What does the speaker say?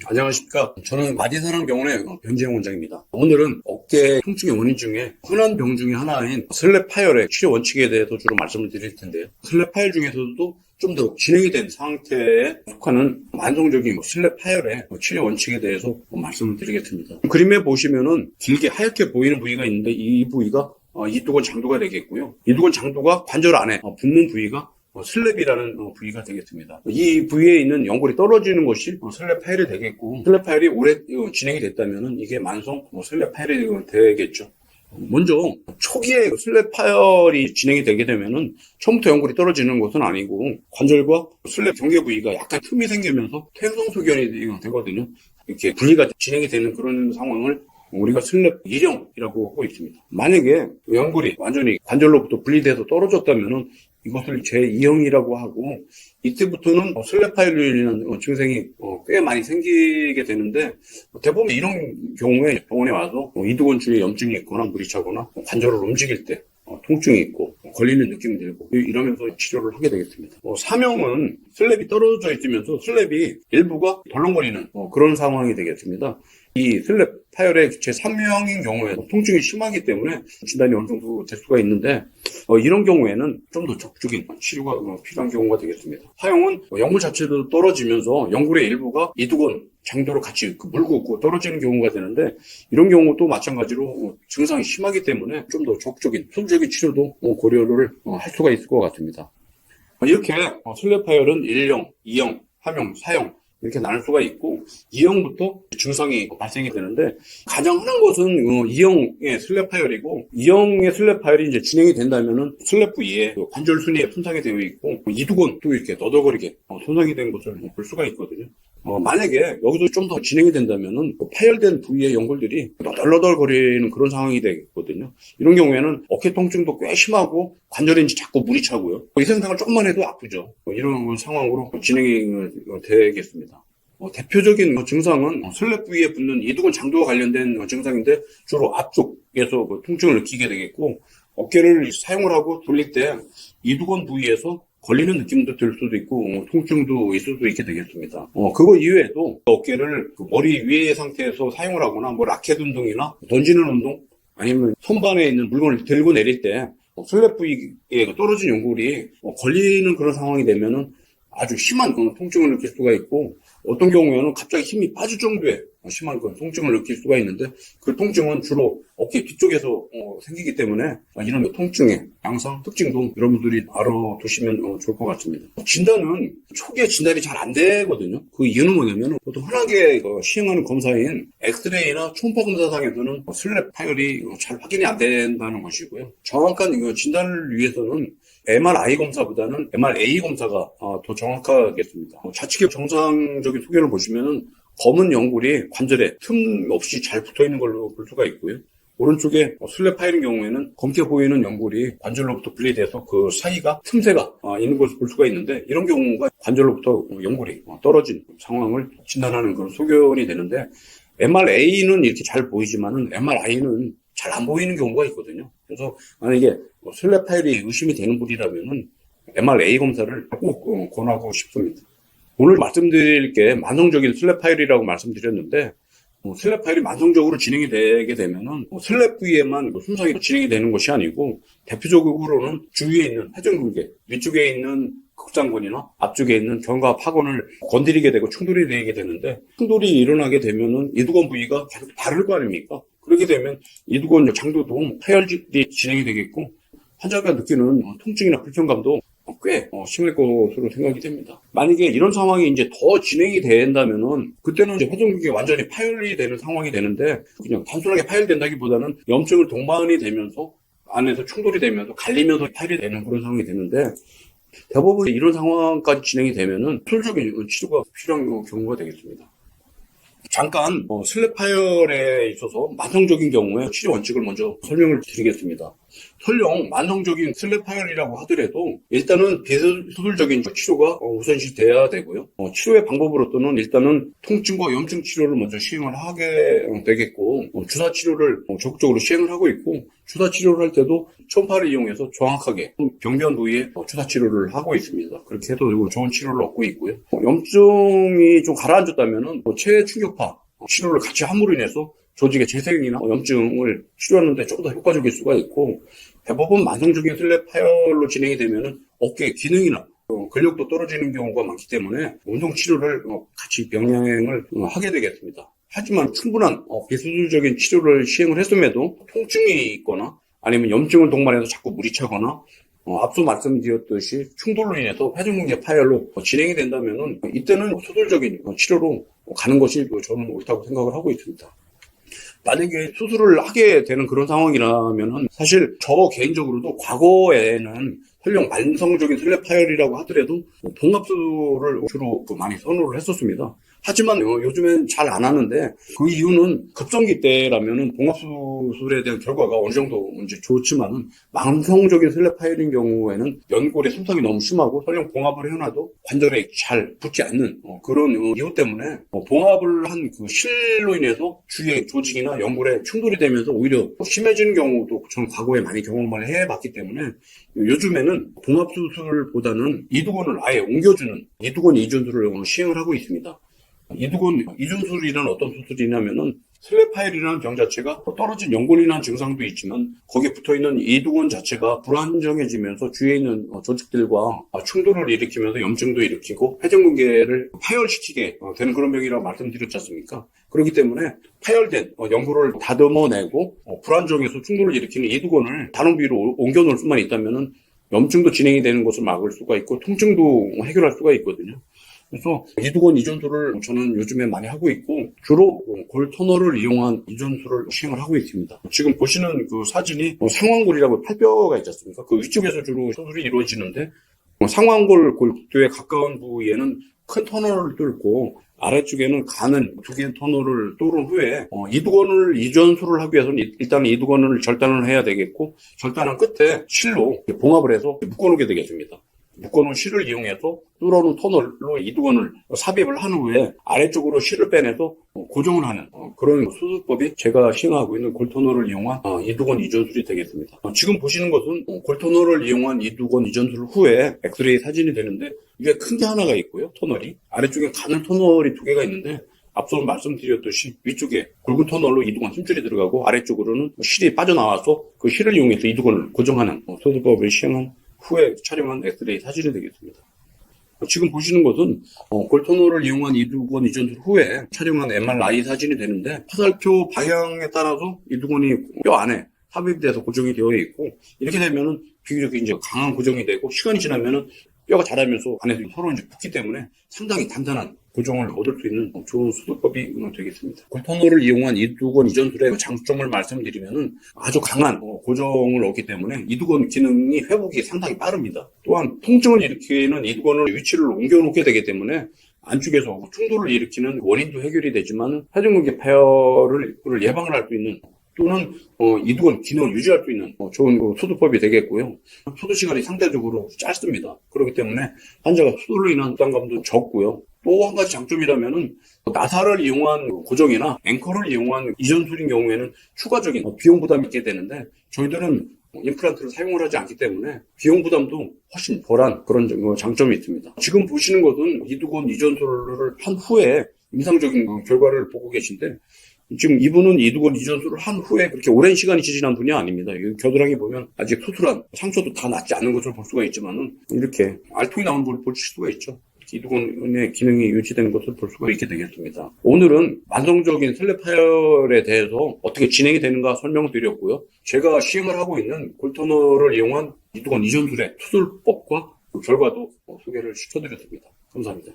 안녕하십니까. 저는 마디사랑 병원의 변재영 원장입니다. 오늘은 어깨 통증의 원인 중에 흔한 병 중에 하나인 슬랩 파열의 치료 원칙에 대해서 주로 말씀을 드릴 텐데요. 슬랩 파열 중에서도 좀 더 진행이 된 상태에 속하는 만성적인 슬랩 파열의 치료 원칙에 대해서 말씀을 드리겠습니다. 그림에 보시면은 길게 하얗게 보이는 부위가 있는데 이 부위가 이두근 장두가 되겠고요. 이두근 장두가 관절 안에 붙는 부위가 슬랩이라는 부위가 되겠습니다. 이 부위에 있는 연골이 떨어지는 것이 슬랩 파열이 되겠고, 슬랩 파열이 오래 진행이 됐다면 이게 만성 슬랩 파열이 되겠죠. 먼저 초기에 슬랩 파열이 진행이 되게 되면은 처음부터 연골이 떨어지는 것은 아니고 관절과 슬랩 경계 부위가 약간 틈이 생기면서 퇴행성소견이 되거든요. 이렇게 분리가 진행이 되는 그런 상황을 우리가 슬랩 이령이라고 하고 있습니다. 만약에 연골이 완전히 관절로부터 분리돼서 떨어졌다면은 이것을 제2형이라고 하고, 이때부터는 슬랩 파열로 인한 증상이 꽤 많이 생기게 되는데, 대부분 이런 경우에 병원에 와서 이두근 주위에 염증이 있거나 물이 차거나 관절을 움직일 때 통증이 있고 걸리는 느낌이 들고 이러면서 치료를 하게 되겠습니다. 사명은 슬랩이 떨어져 있으면서 슬랩이 일부가 덜렁거리는 그런 상황이 되겠습니다. 이 슬랩 파열의 제3명인 경우에 통증이 심하기 때문에 진단이 어느 정도 될 수가 있는데, 이런 경우에는 좀 더 적극적인 치료가 필요한 경우가 되겠습니다. 사용은 연골 자체도 떨어지면서 연골의 일부가 이두근 장도로 같이 물고 떨어지는 경우가 되는데, 이런 경우도 마찬가지로 증상이 심하기 때문에 좀 더 적극적인 선제적인 치료도 고려를 할 수가 있을 것 같습니다. 이렇게 슬랩 파열은 1형, 2형, 3형, 4형 이렇게 나눌 수가 있고, 2형부터 증상이 발생이 되는데, 가장 흔한 것은 2형의 슬랩 파열이고, 2형의 슬랩 파열이 이제 진행이 된다면은 슬랩 부위에 관절 순위에 손상이 되어 있고, 이두근도 이렇게 너덜거리게 손상이 된 것을 볼 수가 있거든요. 만약에 여기서 좀 더 진행이 된다면은 파열된 부위의 연골들이 너덜너덜거리는 그런 상황이 되거든요. 이런 경우에는 어깨 통증도 꽤 심하고 관절에 이제 자꾸 물이 차고요. 이 생각을 조금만 해도 아프죠. 이런 상황으로 진행이 되겠습니다. 대표적인 증상은 슬랩 부위에 붙는 이두근 장도와 관련된 증상인데, 주로 앞쪽에서 통증을 느끼게 되겠고, 어깨를 사용을 하고 돌릴 때 이두근 부위에서 걸리는 느낌도 들 수도 있고 통증도 있을 수도 있게 되겠습니다. 그거 이외에도 어깨를 머리 위의 상태에서 사용을 하거나 라켓 운동이나 던지는 운동, 아니면 손반에 있는 물건을 들고 내릴 때 슬랩 부위에 떨어진 연골이 걸리는 그런 상황이 되면은 아주 심한 통증을 느낄 수가 있고, 어떤 경우에는 갑자기 힘이 빠질 정도의 심한 통증을 느낄 수가 있는데, 그 통증은 주로 어깨 뒤쪽에서 생기기 때문에 이런 통증의 양상, 특징도 여러분들이 알아두시면 좋을 것 같습니다. 진단은 초기에 진단이 잘 안 되거든요. 그 이유는 뭐냐면, 보통 흔하게 시행하는 검사인 엑스레이나 초음파 검사상에서는 슬랩 파열이 잘 확인이 안 된다는 것이고요. 정확한 진단을 위해서는 MRI 검사보다는 MRA 검사가 더 정확하겠습니다. 좌측의 정상적인 소견을 보시면은 검은 연골이 관절에 틈 없이 잘 붙어 있는 걸로 볼 수가 있고요. 오른쪽에 슬랩 파열인 경우에는 검게 보이는 연골이 관절로부터 분리돼서 그 사이가 틈새가 있는 것을 볼 수가 있는데, 이런 경우가 관절로부터 연골이 떨어진 상황을 진단하는 그런 소견이 되는데, MRA는 이렇게 잘 보이지만은 MRI는 잘 안 보이는 경우가 있거든요. 그래서 만약에 슬랩 파열이 의심이 되는 분이라면은 MRA 검사를 꼭 권하고 싶습니다. 오늘 말씀드릴 게 만성적인 슬랩 파열이라고 말씀드렸는데, 슬랩 파열이 만성적으로 진행이 되게 되면은 슬랩 부위에만 손상이 진행이 되는 것이 아니고, 대표적으로는 주위에 있는 회전근개, 위쪽에 있는 극장근이나 앞쪽에 있는 견과 파근을 건드리게 되고 충돌이 되게 되는데, 충돌이 일어나게 되면은 이두근 부위가 계속 다를 거 아닙니까? 그렇게 되면 이두근 장도도 파열이 진행이 되겠고, 환자가 느끼는 통증이나 불편감도 꽤 심할 것으로 생각이 됩니다. 만약에 이런 상황이 이제 더 진행이 된다면은, 그때는 이제 회전근개가 완전히 파열이 되는 상황이 되는데, 그냥 단순하게 파열된다기보다는 염증을 동반이 되면서 안에서 충돌이 되면서 갈리면서 파열이 되는 그런 상황이 되는데, 대부분 이런 상황까지 진행이 되면은 수술적인 치료가 필요한 경우가 되겠습니다. 잠깐 슬랩 파열에 있어서 만성적인 경우에 치료 원칙을 먼저 설명을 드리겠습니다. 설령 만성적인 슬랩 파열이라고 하더라도 일단은 비수술적인 치료가 우선시 돼야 되고요. 치료의 방법으로서는 일단은 통증과 염증 치료를 먼저 시행을 하게 되겠고, 주사 치료를 적극적으로 시행을 하고 있고, 주사 치료를 할 때도 초음파를 이용해서 정확하게 병변 부위에 주사 치료를 하고 있습니다. 그렇게 해도 좋은 치료를 얻고 있고요. 염증이 좀 가라앉았다면은 체충격파 치료를 같이 함으로 인해서 조직의 재생이나 염증을 치료하는데 조금 더 효과적일 수가 있고, 대부분 만성적인 슬랩 파열로 진행이 되면은 어깨 기능이나 근력도 떨어지는 경우가 많기 때문에 운동 치료를 같이 병행을 하게 되겠습니다. 하지만 충분한 비수술적인 치료를 시행을 했음에도 통증이 있거나 아니면 염증을 동반해서 자꾸 물이 차거나 앞서 말씀드렸듯이 충돌로 인해서 회전근개 파열로 진행이 된다면은 이때는 수술적인 치료로 가는 것이 저는 옳다고 생각을 하고 있습니다. 만약에 수술을 하게 되는 그런 상황이라면은 사실 저 개인적으로도 과거에는 설령 만성적인 슬랩 파열이라고 하더라도 봉합수술을 주로 많이 선호를 했었습니다. 하지만 요즘엔 잘 안 하는데 그 이유는 급성기 때라면은 봉합수술에 대한 결과가 어느 정도 이제 좋지만은 만성적인 슬랩 파열인 경우에는 연골의 손상이 너무 심하고 설령 봉합을 해놔도 관절에 잘 붙지 않는 그런 이유 때문에 봉합을 한 그 실로 인해서 주위의 조직이나 연골에 충돌이 되면서 오히려 심해지는 경우도 저는 과거에 많이 경험을 해봤기 때문에 요즘에는 봉합수술보다는 이두근을 아예 옮겨주는 이두근 이전술을 시행을 하고 있습니다. 이두근 이전술이란 어떤 수술이냐면은 슬랩 파열이라는 병 자체가 떨어진 연골이나 증상도 있지만 거기에 붙어있는 이두근 자체가 불안정해지면서 주위에 있는 조직들과 충돌을 일으키면서 염증도 일으키고 회전근개를 파열시키게 되는 그런 병이라고 말씀드렸지 않습니까? 그렇기 때문에 파열된 연골을 다듬어내고 불안정해서 충돌을 일으키는 이두근을 다른 부위로 옮겨놓을 수만 있다면은 염증도 진행이 되는 것을 막을 수가 있고 통증도 해결할 수가 있거든요. 그래서 이두근 이전술을 저는 요즘에 많이 하고 있고 주로 골 터널을 이용한 이전술을 시행을 하고 있습니다. 지금 보시는 그 사진이 상완골이라고 팔뼈가 있지 않습니까? 그 위쪽에서 주로 수술이 이루어지는데 상완골 골격도에 가까운 부위에는 큰 터널을 뚫고 아래쪽에는 가는 두 개의 터널을 뚫은 후에 이두근을 이전술을 하기 위해서는 일단 이두근을 절단을 해야 되겠고 절단한 끝에 실로 봉합을 해서 묶어놓게 되겠습니다. 묶어놓은 실을 이용해서 뚫어놓은 터널로 이두근을 삽입을 한 후에 아래쪽으로 실을 빼내서 고정을 하는 그런 수술법이 제가 시행하고 있는 골터널을 이용한 이두근 이전술이 되겠습니다. 지금 보시는 것은 골터널을 이용한 이두근 이전술 후에 엑스레이 사진이 되는데 이게 큰 게 하나가 있고요. 터널이 아래쪽에 가는 터널이 두 개가 있는데 앞서 말씀드렸듯이 위쪽에 굵은 터널로 이두근 힘줄이 들어가고 아래쪽으로는 실이 빠져나와서 그 실을 이용해서 이두근을 고정하는 수술법을 시행한 후에 촬영한 엑스레이 사진이 되겠습니다. 지금 보시는 것은 골터널을 이용한 이두근 이전술 후에 촬영한 MRI 사진이 되는데 화살표 방향에 따라서 이두근이 뼈 안에 삽입돼서 고정이 되어 있고 이렇게 되면은 비교적 이제 강한 고정이 되고 시간이 지나면은 뼈가 자라면서 안에서 서로 이제 붙기 때문에 상당히 단단한 고정을 얻을 수 있는 좋은 수술법이 되겠습니다. 골터널을 이용한 이두근 이전술의 장점을 말씀드리면은 아주 강한 고정을 얻기 때문에 이두근 기능이 회복이 상당히 빠릅니다. 또한 통증을 일으키는 이두근을 위치를 옮겨놓게 되기 때문에 안쪽에서 충돌을 일으키는 원인도 해결이 되지만 회전근개 파열을 예방을 할 수 있는 또는 이두근 기능을 유지할 수 있는 좋은 수술법이 되겠고요. 수술 시간이 상대적으로 짧습니다. 그렇기 때문에 환자가 수술로 인한 부담감도 적고요. 또 한 가지 장점이라면은 나사를 이용한 고정이나 앵커를 이용한 이전술인 경우에는 추가적인 비용 부담이 있게 되는데 저희들은 임플란트를 사용을 하지 않기 때문에 비용 부담도 훨씬 덜한 그런 장점이 있습니다. 지금 보시는 것은 이두근 이전술을 한 후에 임상적인 결과를 보고 계신데 지금 이분은 이두근 이전술을 한 후에 그렇게 오랜 시간이 지난 분이 아닙니다. 겨드랑이 보면 아직 수술한 상처도 다 낫지 않은 것을 볼 수가 있지만은 이렇게 알통이 나온 걸 볼 수가 있죠. 이두근의 기능이 유지되는 것을 볼 수가 있게 되겠습니다. 오늘은 만성적인 슬랩 파열에 대해서 어떻게 진행이 되는가 설명드렸고요. 제가 시행을 하고 있는 골터널을 이용한 이두근 이전술의 수술법과 그 결과도 소개를 시켜드렸습니다. 감사합니다.